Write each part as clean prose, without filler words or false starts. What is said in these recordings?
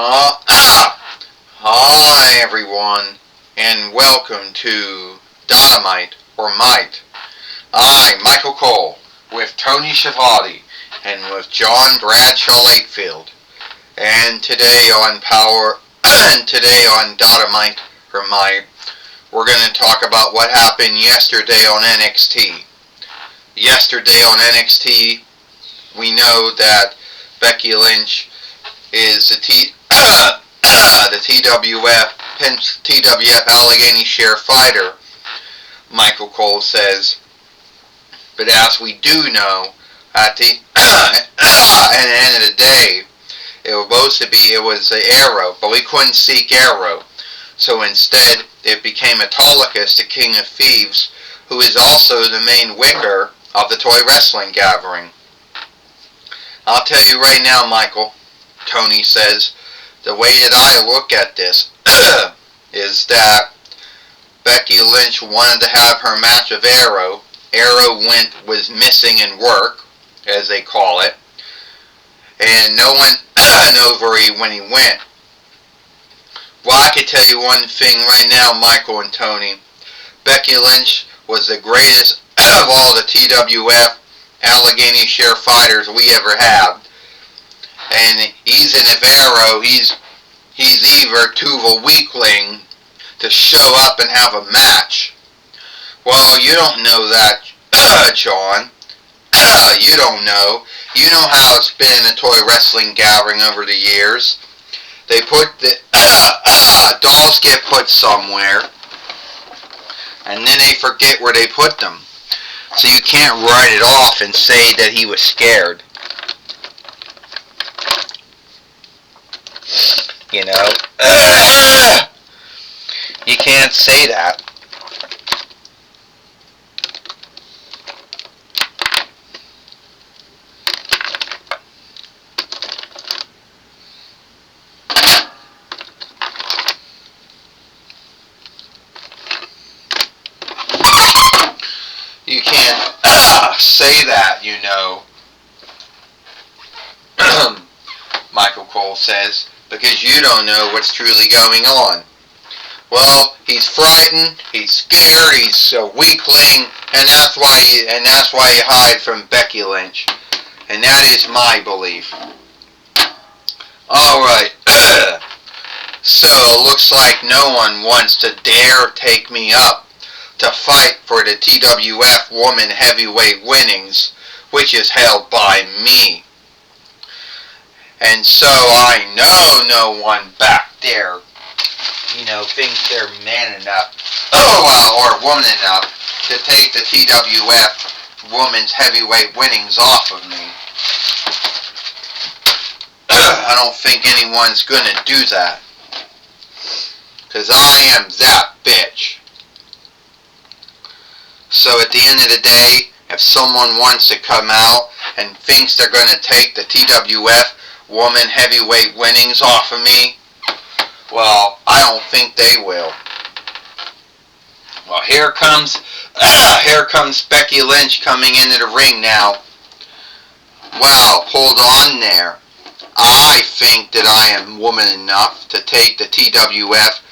Hi everyone, and welcome to Dynamite or Might. I'm Michael Cole with Tony Schiavone and with John Bradshaw Lakefield. And today on Dynamite or Might, we're going to talk about what happened yesterday on NXT. Yesterday on NXT, we know that Becky Lynch is the TWF Allegheny Share fighter, Michael Cole says. But as we do know, at the end of the day, it was the Arrow, but we couldn't seek Arrow. So instead, it became Autolycus, the King of Thieves, who is also the main wicker of the Toy Wrestling Gathering. I'll tell you right now, Michael, Tony says, the way that I look at this is that Becky Lynch wanted to have her match with Arrow. Arrow was missing in work, as they call it, and no one knows when he went. Well, I can tell you one thing right now, Michael and Tony. Becky Lynch was the greatest of all the TWF Allegheny Share fighters we ever had. And he's in a Arrow, he's either too of a weakling to show up and have a match. Well, you don't know that, John. You don't know. You know how it's been in the Toy Wrestling Gathering over the years. They put the dolls get put somewhere, and then they forget where they put them. So you can't write it off and say that he was scared. You know? You can't say that. You can't say that, you know. Michael Cole says, because you don't know what's truly going on. Well, he's frightened, he's scared, he's a weakling, and that's why he hides from Becky Lynch. And that is my belief. Alright, so it looks like no one wants to dare take me up to fight for the TWF Woman Heavyweight Winnings, which is held by me. And so I know no one back there, thinks they're man enough, or woman enough, to take the TWF Women's Heavyweight Winnings off of me. I don't think anyone's gonna do that, because I am that bitch. So at the end of the day, if someone wants to come out and thinks they're going to take the TWF Woman Heavyweight Winnings off of me, well, I don't think they will. Well, here comes Becky Lynch coming into the ring now. Well, hold on there. I think that I am woman enough to take the TWF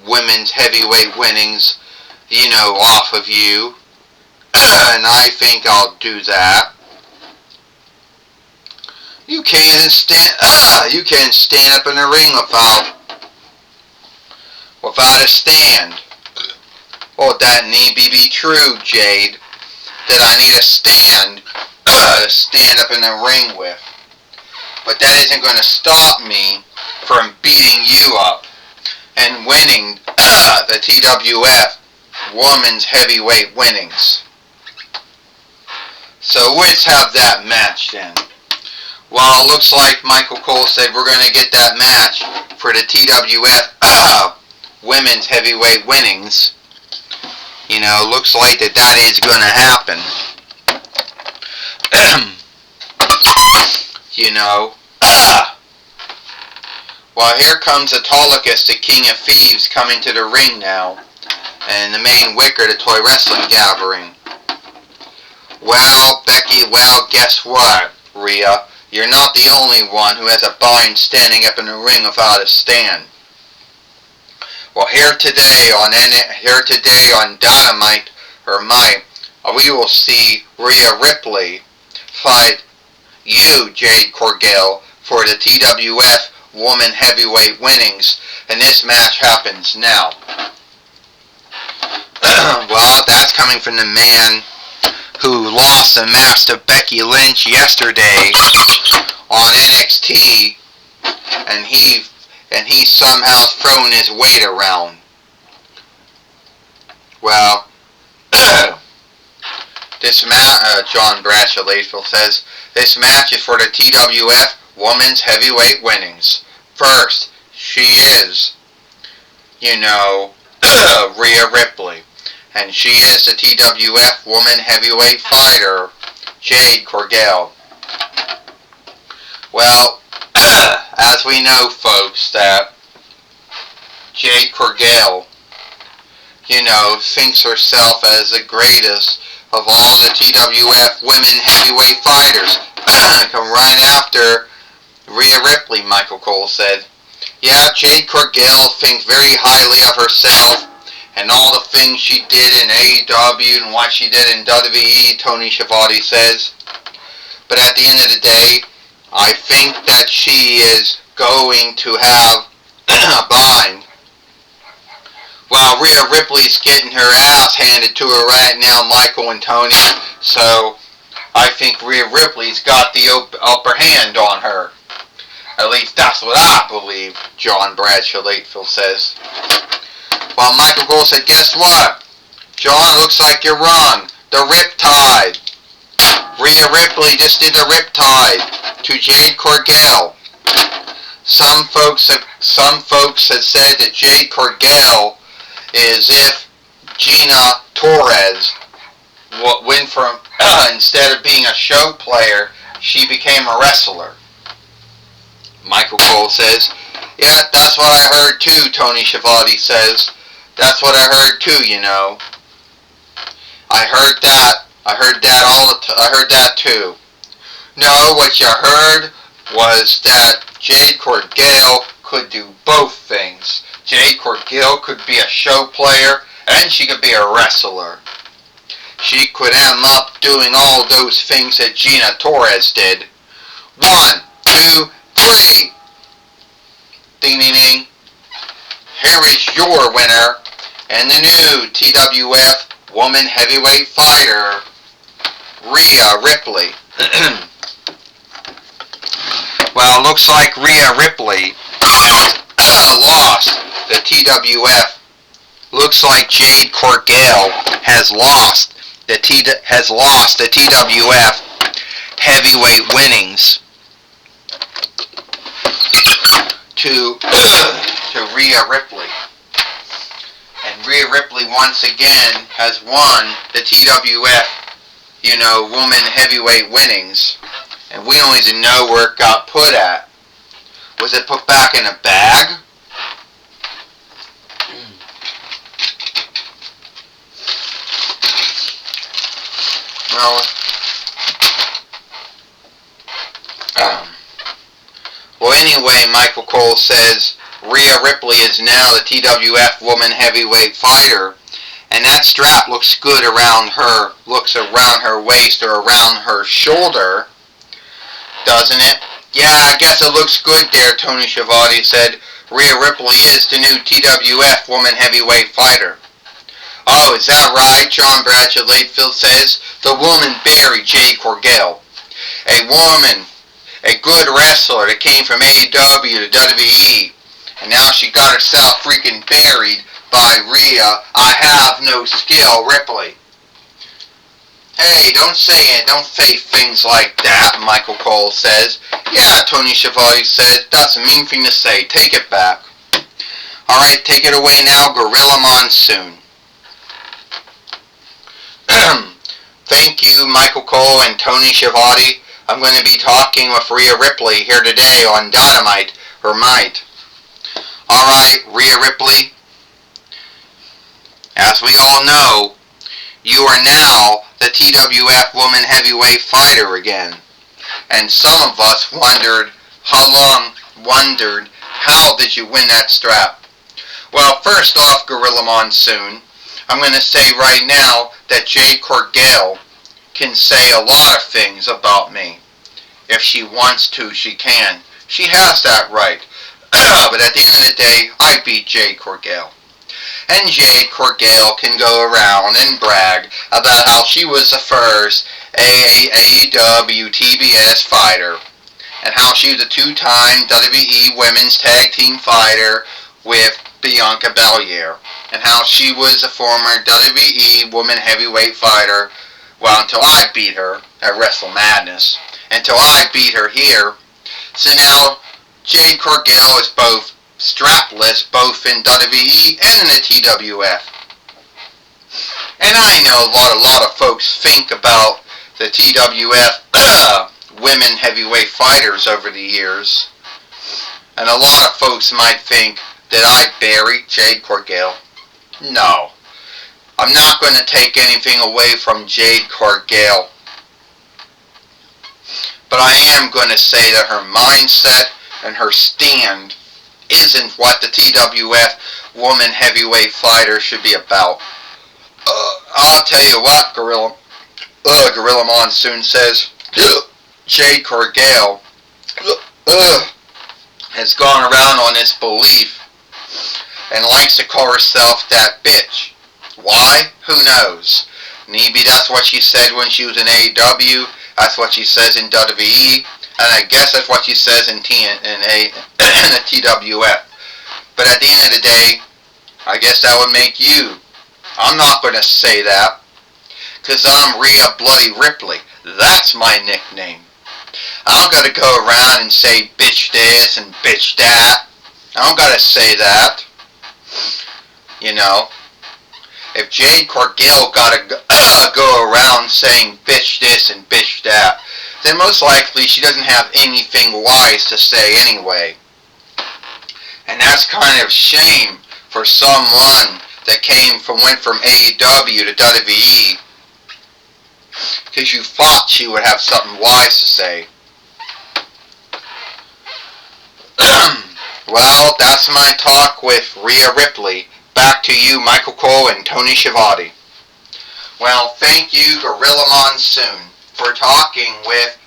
Women's Heavyweight Winnings, off of you. And I think I'll do that. You can't stand up in the ring without a stand. Well, that need be true, Jade. That I need a stand to stand up in the ring with. But that isn't going to stop me from beating you up and winning the TWF Women's Heavyweight Winnings. So let's have that match then. Well, it looks like Michael Cole said we're going to get that match for the TWF Women's Heavyweight Winnings. Looks like that is going to happen. Well, here comes Autolycus, the King of Thieves, coming to the ring now. And the main wicker, the Toy Wrestling Gathering. Well, Becky, guess what, Rhea? You're not the only one who has a bind standing up in the ring without a stand. Well, here today on Dynamite, we will see Rhea Ripley fight you, Jade Cargill, for the TWF Woman Heavyweight winnings, and this match happens now. Well, that's coming from the man who lost the match to Becky Lynch yesterday on NXT, and he's somehow thrown his weight around. Well, this match, John Bradshaw Lateville says, this match is for the TWF Women's Heavyweight winnings. First, she is, Rhea Ripley. And she is the TWF Woman Heavyweight Fighter, Jade Cargill. Well, as we know, folks, that Jade Cargill, thinks herself as the greatest of all the TWF Women Heavyweight Fighters. Come right after Rhea Ripley, Michael Cole said. Yeah, Jade Cargill thinks very highly of herself and all the things she did in AEW and what she did in WWE, Tony Schiavone says. But at the end of the day, I think that she is going to have a bind. Well, Rhea Ripley's getting her ass handed to her right now, Michael and Tony. So, I think Rhea Ripley's got the upper hand on her. At least that's what I believe, John Bradshaw Lateville says. Well, Michael Cole said, guess what? John, looks like you're wrong. The Riptide. Rhea Ripley just did the Riptide to Jade Cargill. Some folks have said that Jade Cargill is if Gina Torres went from, instead of being a show player, she became a wrestler. Michael Cole says, yeah, that's what I heard too, Tony Schiavone says. That's what I heard too, I heard that. I heard that too. No, what you heard was that Jade Cargill could do both things. Jade Cargill could be a show player and she could be a wrestler. She could end up doing all those things that Gina Torres did. 1, 2, 3. Ding, ding, ding. Here is your winner and the new TWF Woman Heavyweight Fighter, Rhea Ripley. Well, it looks like Rhea Ripley lost the TWF. Looks like Jade Cargill has lost the TWF heavyweight winnings to Rhea Ripley. And Rhea Ripley once again has won the TWF, woman heavyweight winnings. And we don't even know where it got put at. Was it put back in a bag? Well, anyway, Michael Cole says Rhea Ripley is now the TWF Woman Heavyweight Fighter, and that strap looks good around her waist or around her shoulder, doesn't it? Yeah, I guess it looks good there, Tony Schiavone said. Rhea Ripley is the new TWF Woman Heavyweight Fighter. Oh, is that right? John Bradshaw Lateville says. The woman buried Jade Cargill. A woman, a good wrestler that came from AEW to WWE, and now she got herself freaking buried by Rhea. I have no skill, Ripley. Hey, don't say things like that, Michael Cole says. Yeah, Tony Schiavone said, that's a mean thing to say. Take it back. Alright, take it away now, Gorilla Monsoon. Thank you, Michael Cole and Tony Schiavone. I'm going to be talking with Rhea Ripley here today on Dynamite, or Might. Alright, Rhea Ripley. As we all know, you are now the TWF Woman Heavyweight Fighter again. And some of us wondered, how did you win that strap? Well, first off, Gorilla Monsoon, I'm going to say right now that Jade Corgale can say a lot of things about me. If she wants to, she can. She has that right. But at the end of the day, I beat Jade Corgale. And Jade Corgale can go around and brag about how she was the first AEW TBS fighter, and how she was a two-time WWE Women's Tag Team fighter with Bianca Belair, and how she was a former WWE Woman Heavyweight fighter, well, until I beat her at Wrestle Madness, until I beat her here. So now Jade Corgale is both strapless, both in WWE and in the TWF. And I know a lot of folks think about the TWF women heavyweight fighters over the years, and a lot of folks might think that I buried Jade Corgale. No, I'm not going to take anything away from Jade Corgale, but I am going to say that her mindset and her stand isn't what the TWF woman heavyweight fighter should be about. I'll tell you what, Gorilla Monsoon says, Jade Corgale has gone around on this belief and likes to call herself that bitch. Why? Who knows? Maybe that's what she said when she was in AEW. That's what she says in WWE. And I guess that's what she says in the TWF. But at the end of the day, I guess that would make you. I'm not going to say that, because I'm Rhea Bloody Ripley. That's my nickname. I don't got to go around and say bitch this and bitch that. I don't got to say that. You know, if Jade Corgale got to go around saying bitch this and bitch that, then most likely she doesn't have anything wise to say anyway. And that's kind of a shame for someone that went from AEW to WWE, because you thought she would have something wise to say. Well, that's my talk with Rhea Ripley. Back to you, Michael Cole and Tony Schiavone. Well, thank you, Gorilla Monsoon, for talking with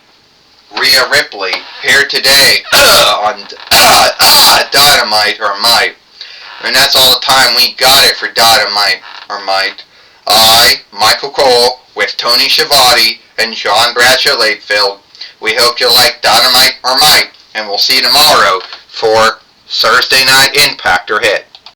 Rhea Ripley here today on Dynamite or Might. And that's all the time we got it for Dynamite or Might. I, Michael Cole, with Tony Schiavone and John Bradshaw Lakefield. We hope you like Dynamite or Might, and we'll see you tomorrow for Thursday Night Impact or Hit.